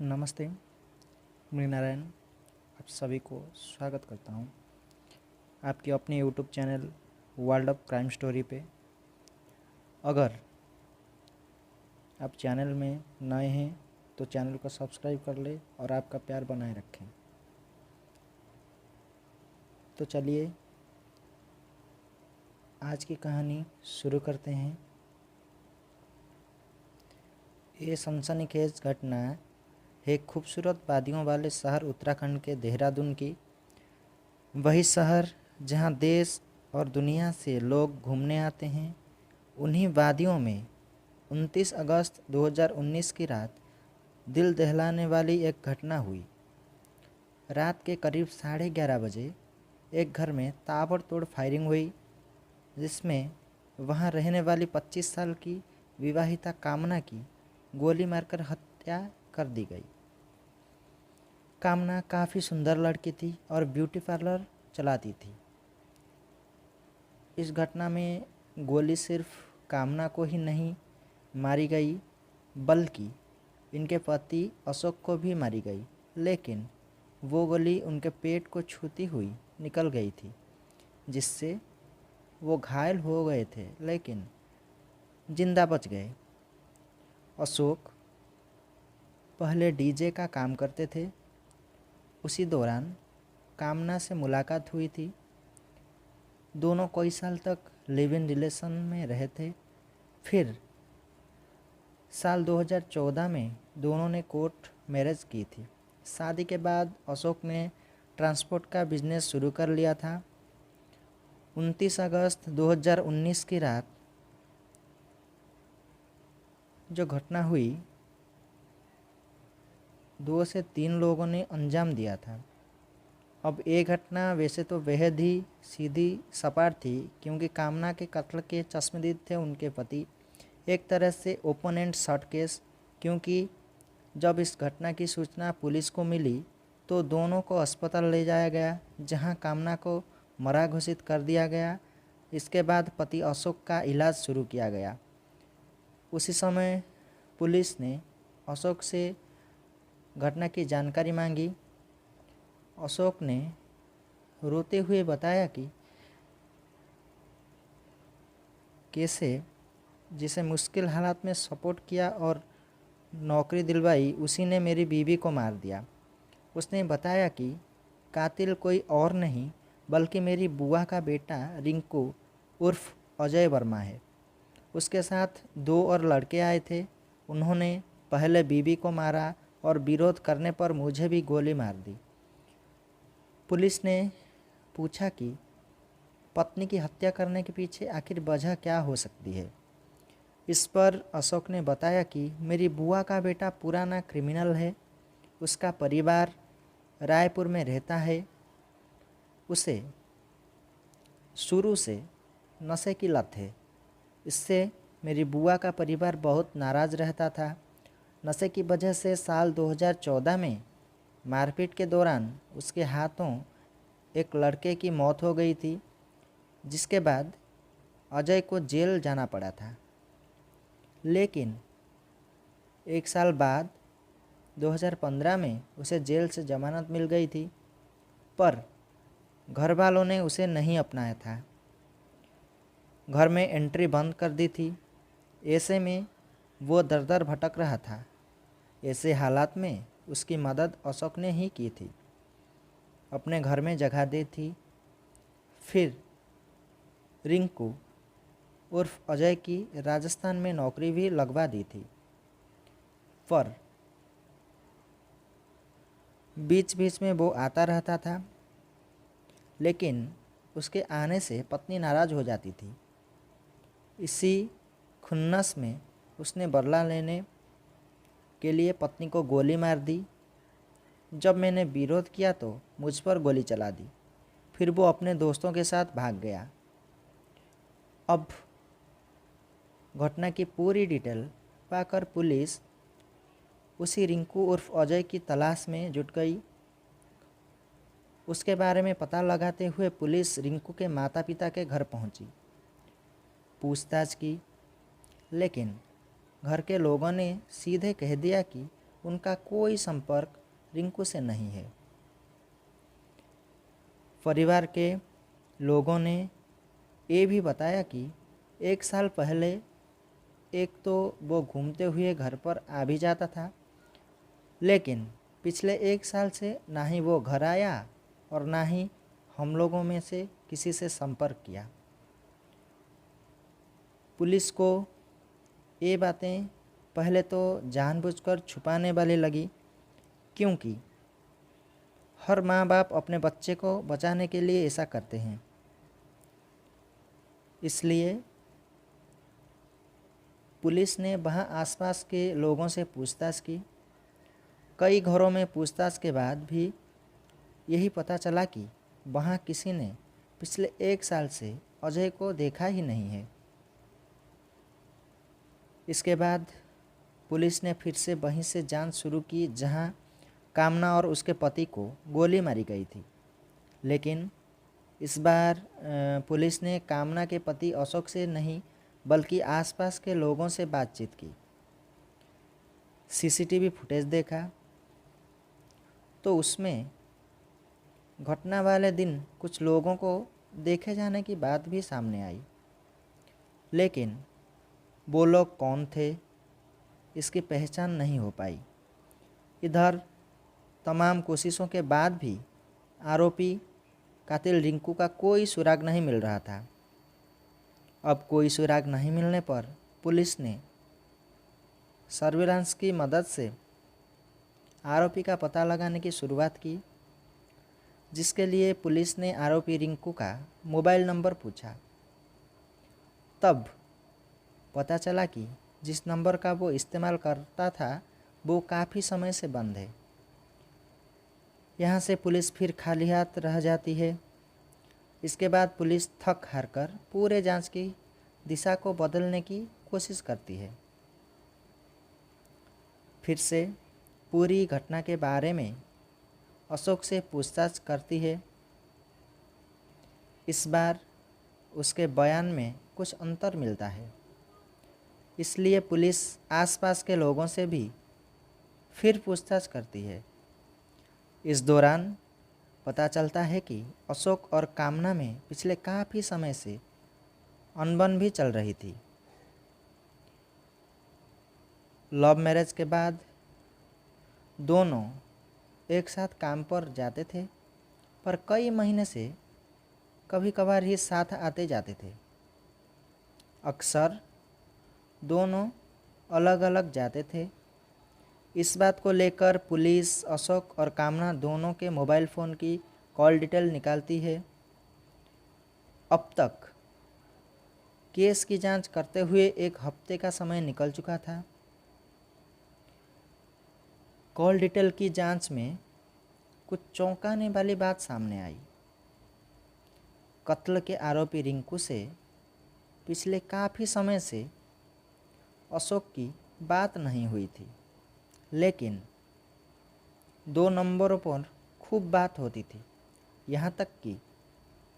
नमस्ते, मैं नारायण आप सभी को स्वागत करता हूं आपके अपने YouTube channel world of crime story पे। अगर आप चैनल में नए हैं तो चैनल को सब्सक्राइब कर ले और आपका प्यार बनाए रखें। तो चलिए आज की कहानी शुरू करते हैं। ये सनसनीखेज घटना एक खूबसूरत वादियों वाले शहर उत्तराखंड के देहरादून की, वही शहर जहां देश और दुनिया से लोग घूमने आते हैं। उन्हीं वादियों में 29 अगस्त 2019 की रात दिल दहलाने वाली एक घटना हुई। रात के करीब 11:30 बजे एक घर में ताबड़तोड़ फायरिंग हुई, जिसमें वहां रहने वाली 25 साल की विवाहिता कामना की गोली मारकर हत्या कर दी गई। कामना काफ़ी सुंदर लड़की थी और ब्यूटी पार्लर चलाती थी। इस घटना में गोली सिर्फ कामना को ही नहीं मारी गई, बल्कि इनके पति अशोक को भी मारी गई, लेकिन वो गोली उनके पेट को छूती हुई निकल गई थी, जिससे वो घायल हो गए थे लेकिन जिंदा बच गए। अशोक पहले डीजे का काम करते थे। उसी दौरान कामना से मुलाकात हुई थी। दोनों कई साल तक लिव इन रिलेशन में रहे थे। फिर साल 2014 में दोनों ने कोर्ट मैरिज की थी। शादी के बाद अशोक ने ट्रांसपोर्ट का बिजनेस शुरू कर लिया था। 29 अगस्त 2019 की रात जो घटना हुई, 2 से 3 लोगों ने अंजाम दिया था। अब ये घटना वैसे तो बेहद ही सीधी सपाट थी, क्योंकि कामना के कत्ल के चश्मदीद थे उनके पति। एक तरह से ओपन एंड शॉर्ट केस, क्योंकि जब इस घटना की सूचना पुलिस को मिली तो दोनों को अस्पताल ले जाया गया, जहां कामना को मरा घोषित कर दिया गया। इसके बाद पति अशोक का इलाज शुरू किया गया। उसी समय पुलिस ने अशोक से घटना की जानकारी मांगी। अशोक ने रोते हुए बताया कि कैसे जिसे मुश्किल हालात में सपोर्ट किया और नौकरी दिलवाई, उसी ने मेरी बीवी को मार दिया। उसने बताया कि कातिल कोई और नहीं बल्कि मेरी बुआ का बेटा रिंकू उर्फ अजय वर्मा है। उसके साथ 2 और लड़के आए थे। उन्होंने पहले बीवी को मारा और विरोध करने पर मुझे भी गोली मार दी। पुलिस ने पूछा कि पत्नी की हत्या करने के पीछे आखिर वजह क्या हो सकती है। इस पर अशोक ने बताया कि मेरी बुआ का बेटा पुराना क्रिमिनल है। उसका परिवार रायपुर में रहता है। उसे शुरू से नशे की लत है। इससे मेरी बुआ का परिवार बहुत नाराज़ रहता था। नशे की वजह से साल 2014 में मारपीट के दौरान उसके हाथों एक लड़के की मौत हो गई थी, जिसके बाद अजय को जेल जाना पड़ा था। लेकिन 1 साल बाद 2015 में उसे जेल से जमानत मिल गई थी, पर घर वालों ने उसे नहीं अपनाया था। घर में एंट्री बंद कर दी थी। ऐसे में वो दर दर भटक रहा था। ऐसे हालात में उसकी मदद अशोक ने ही की थी, अपने घर में जगह दी थी। फिर रिंकू उर्फ अजय की राजस्थान में नौकरी भी लगवा दी थी, पर बीच बीच में वो आता रहता था, लेकिन उसके आने से पत्नी नाराज़ हो जाती थी। इसी खुन्नस में उसने बदला लेने के लिए पत्नी को गोली मार दी। जब मैंने विरोध किया तो मुझ पर गोली चला दी। फिर वो अपने दोस्तों के साथ भाग गया। अब घटना की पूरी डिटेल पाकर पुलिस उसी रिंकू उर्फ अजय की तलाश में जुट गई। उसके बारे में पता लगाते हुए पुलिस रिंकू के माता पिता के घर पहुंची, पूछताछ की, लेकिन घर के लोगों ने सीधे कह दिया कि उनका कोई संपर्क रिंकू से नहीं है। परिवार के लोगों ने ये भी बताया कि 1 साल पहले एक तो वो घूमते हुए घर पर आ भी जाता था, लेकिन पिछले 1 साल से ना ही वो घर आया और ना ही हम लोगों में से किसी से संपर्क किया। पुलिस को ये बातें पहले तो जानबूझकर छुपाने वाली लगी, क्योंकि हर माँ बाप अपने बच्चे को बचाने के लिए ऐसा करते हैं। इसलिए पुलिस ने वहाँ आसपास के लोगों से पूछताछ की। कई घरों में पूछताछ के बाद भी यही पता चला कि वहाँ किसी ने पिछले 1 साल से अजय को देखा ही नहीं है। इसके बाद पुलिस ने फिर से वहीं से जांच शुरू की जहां कामना और उसके पति को गोली मारी गई थी। लेकिन इस बार पुलिस ने कामना के पति अशोक से नहीं बल्कि आसपास के लोगों से बातचीत की। सीसीटीवी फुटेज देखा तो उसमें घटना वाले दिन कुछ लोगों को देखे जाने की बात भी सामने आई, लेकिन वो लोग कौन थे इसकी पहचान नहीं हो पाई। इधर तमाम कोशिशों के बाद भी आरोपी कातिल रिंकू का कोई सुराग नहीं मिल रहा था। अब कोई सुराग नहीं मिलने पर पुलिस ने सर्विलांस की मदद से आरोपी का पता लगाने की शुरुआत की, जिसके लिए पुलिस ने आरोपी रिंकू का मोबाइल नंबर पूछा। तब पता चला कि जिस नंबर का वो इस्तेमाल करता था वो काफ़ी समय से बंद है। यहाँ से पुलिस फिर खाली हाथ रह जाती है। इसके बाद पुलिस थक हार कर पूरे जांच की दिशा को बदलने की कोशिश करती है। फिर से पूरी घटना के बारे में अशोक से पूछताछ करती है। इस बार उसके बयान में कुछ अंतर मिलता है, इसलिए पुलिस आसपास के लोगों से भी फिर पूछताछ करती है। इस दौरान पता चलता है कि अशोक और कामना में पिछले काफ़ी समय से अनबन भी चल रही थी। लव मैरिज के बाद दोनों एक साथ काम पर जाते थे, पर कई महीने से कभी कभार ही साथ आते जाते थे। अक्सर दोनों अलग अलग जाते थे। इस बात को लेकर पुलिस अशोक और कामना दोनों के मोबाइल फ़ोन की कॉल डिटेल निकालती है। अब तक केस की जांच करते हुए 1 हफ्ते का समय निकल चुका था। कॉल डिटेल की जांच में कुछ चौंकाने वाली बात सामने आई। कत्ल के आरोपी रिंकू से पिछले काफ़ी समय से अशोक की बात नहीं हुई थी, लेकिन 2 नंबरों पर खूब बात होती थी। यहाँ तक कि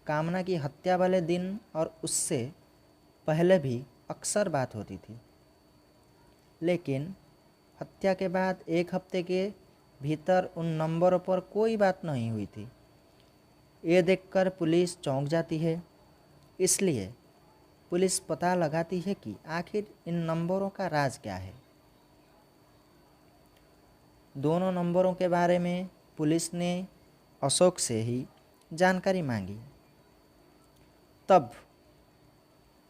कामना की हत्या वाले दिन और उससे पहले भी अक्सर बात होती थी, लेकिन हत्या के बाद 1 हफ्ते के भीतर उन नंबरों पर कोई बात नहीं हुई थी। ये देखकर पुलिस चौंक जाती है। इसलिए पुलिस पता लगाती है कि आखिर इन नंबरों का राज क्या है। दोनों नंबरों के बारे में पुलिस ने अशोक से ही जानकारी मांगी। तब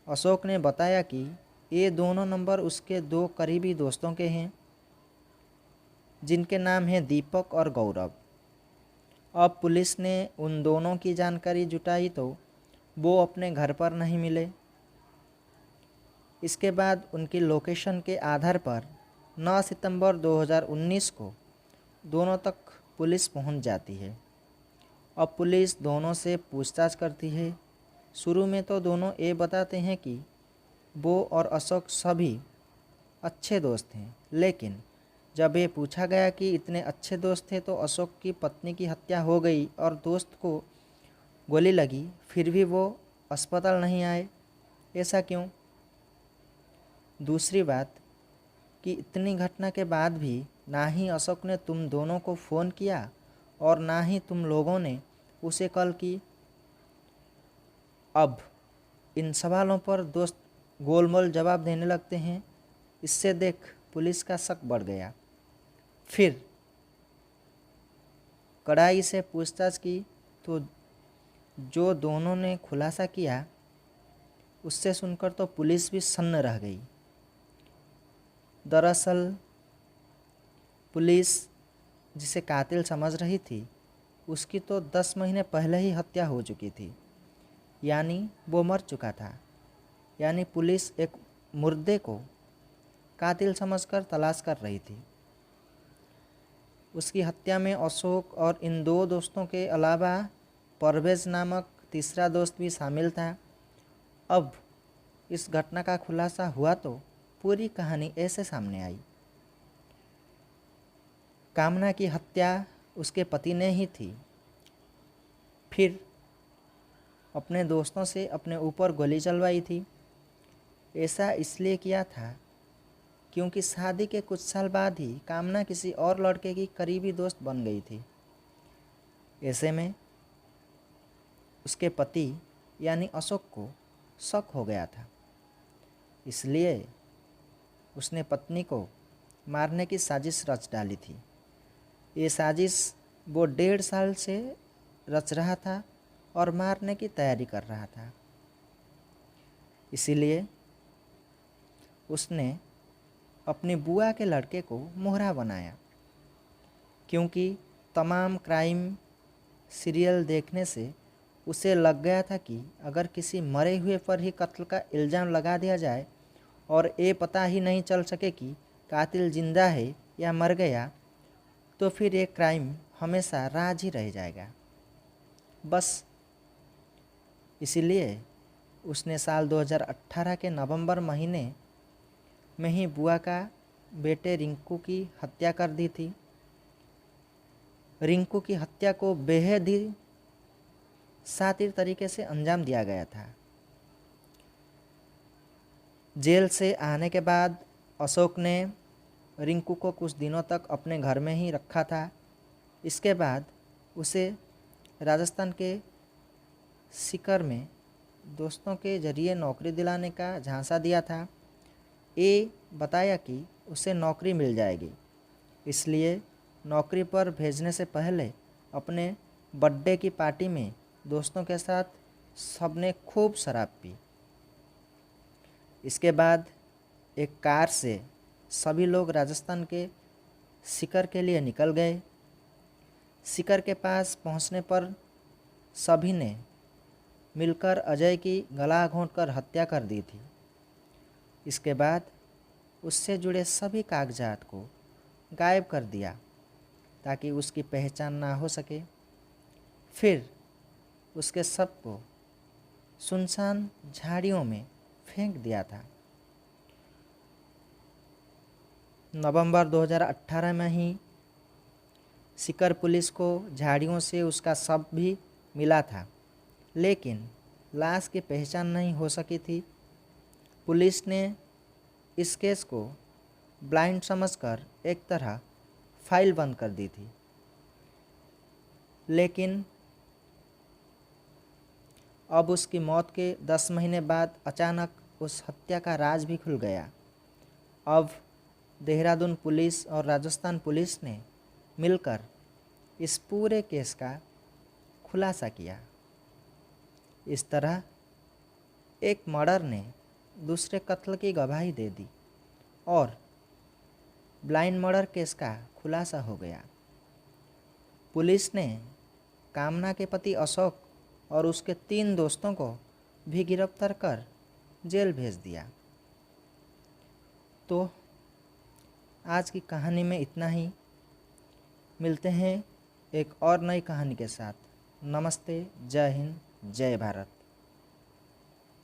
अशोक ने बताया कि ये दोनों नंबर उसके 2 करीबी दोस्तों के हैं, जिनके नाम हैं दीपक और गौरव। अब पुलिस ने उन दोनों की जानकारी जुटाई तो वो अपने घर पर नहीं मिले। इसके बाद उनकी लोकेशन के आधार पर 9 सितंबर 2019 को दोनों तक पुलिस पहुंच जाती है। अब पुलिस दोनों से पूछताछ करती है। शुरू में तो दोनों ये बताते हैं कि वो और अशोक सभी अच्छे दोस्त हैं, लेकिन जब ये पूछा गया कि इतने अच्छे दोस्त थे तो अशोक की पत्नी की हत्या हो गई और दोस्त को गोली लगी, फिर भी वो अस्पताल नहीं आए, ऐसा क्यों? दूसरी बात कि इतनी घटना के बाद भी ना ही अशोक ने तुम दोनों को फ़ोन किया और ना ही तुम लोगों ने उसे कॉल की। अब इन सवालों पर दोस्त गोलमोल जवाब देने लगते हैं। इससे देख पुलिस का शक बढ़ गया। फिर कड़ाई से पूछताछ की तो जो दोनों ने खुलासा किया उससे सुनकर तो पुलिस भी सन्न रह गई। दरअसल पुलिस जिसे कातिल समझ रही थी उसकी तो 10 महीने पहले ही हत्या हो चुकी थी, यानी वो मर चुका था। यानी पुलिस एक मुर्दे को कातिल समझकर तलाश कर रही थी। उसकी हत्या में अशोक और इन 2 दोस्तों के अलावा परवेज नामक तीसरा दोस्त भी शामिल था। अब इस घटना का खुलासा हुआ तो पूरी कहानी ऐसे सामने आई। कामना की हत्या उसके पति ने ही थी। फिर अपने दोस्तों से अपने ऊपर गोली चलवाई थी। ऐसा इसलिए किया था क्योंकि शादी के कुछ साल बाद ही कामना किसी और लड़के की करीबी दोस्त बन गई थी। ऐसे में उसके पति यानी अशोक को शक हो गया था, इसलिए उसने पत्नी को मारने की साजिश रच डाली थी। ये साजिश वो 1.5 साल से रच रहा था और मारने की तैयारी कर रहा था। इसीलिए उसने अपनी बुआ के लड़के को मोहरा बनाया, क्योंकि तमाम क्राइम सीरियल देखने से उसे लग गया था कि अगर किसी मरे हुए पर ही कत्ल का इल्ज़ाम लगा दिया जाए और ये पता ही नहीं चल सके कि कातिल जिंदा है या मर गया, तो फिर ये क्राइम हमेशा राज ही रह जाएगा। बस इसीलिए उसने साल 2018 के नवंबर महीने में ही बुआ का बेटे रिंकू की हत्या कर दी थी। रिंकू की हत्या को बेहद ही शातिर तरीके से अंजाम दिया गया था। जेल से आने के बाद अशोक ने रिंकू को कुछ दिनों तक अपने घर में ही रखा था। इसके बाद उसे राजस्थान के सीकर में दोस्तों के जरिए नौकरी दिलाने का झांसा दिया था। ये बताया कि उसे नौकरी मिल जाएगी, इसलिए नौकरी पर भेजने से पहले अपने बर्थडे की पार्टी में दोस्तों के साथ सबने खूब शराब पी। इसके बाद एक कार से सभी लोग राजस्थान के सीकर के लिए निकल गए। सीकर के पास पहुंचने पर सभी ने मिलकर अजय की गला घोंटकर हत्या कर दी थी। इसके बाद उससे जुड़े सभी कागजात को गायब कर दिया ताकि उसकी पहचान ना हो सके। फिर उसके शव को सुनसान झाड़ियों में फेंक दिया था। नवंबर 2018 में ही सीकर पुलिस को झाड़ियों से उसका शव भी मिला था, लेकिन लाश की पहचान नहीं हो सकी थी। पुलिस ने इस केस को ब्लाइंड समझकर एक तरह फाइल बंद कर दी थी। लेकिन अब उसकी मौत के 10 महीने बाद अचानक उस हत्या का राज भी खुल गया। अब देहरादून पुलिस और राजस्थान पुलिस ने मिलकर इस पूरे केस का खुलासा किया। इस तरह एक मर्डर ने दूसरे कत्ल की गवाही दे दी और ब्लाइंड मर्डर केस का खुलासा हो गया। पुलिस ने कामना के पति अशोक और उसके 3 दोस्तों को भी गिरफ्तार कर जेल भेज दिया। तो आज की कहानी में इतना ही। मिलते हैं एक और नई कहानी के साथ। नमस्ते, जय हिंद, जय भारत।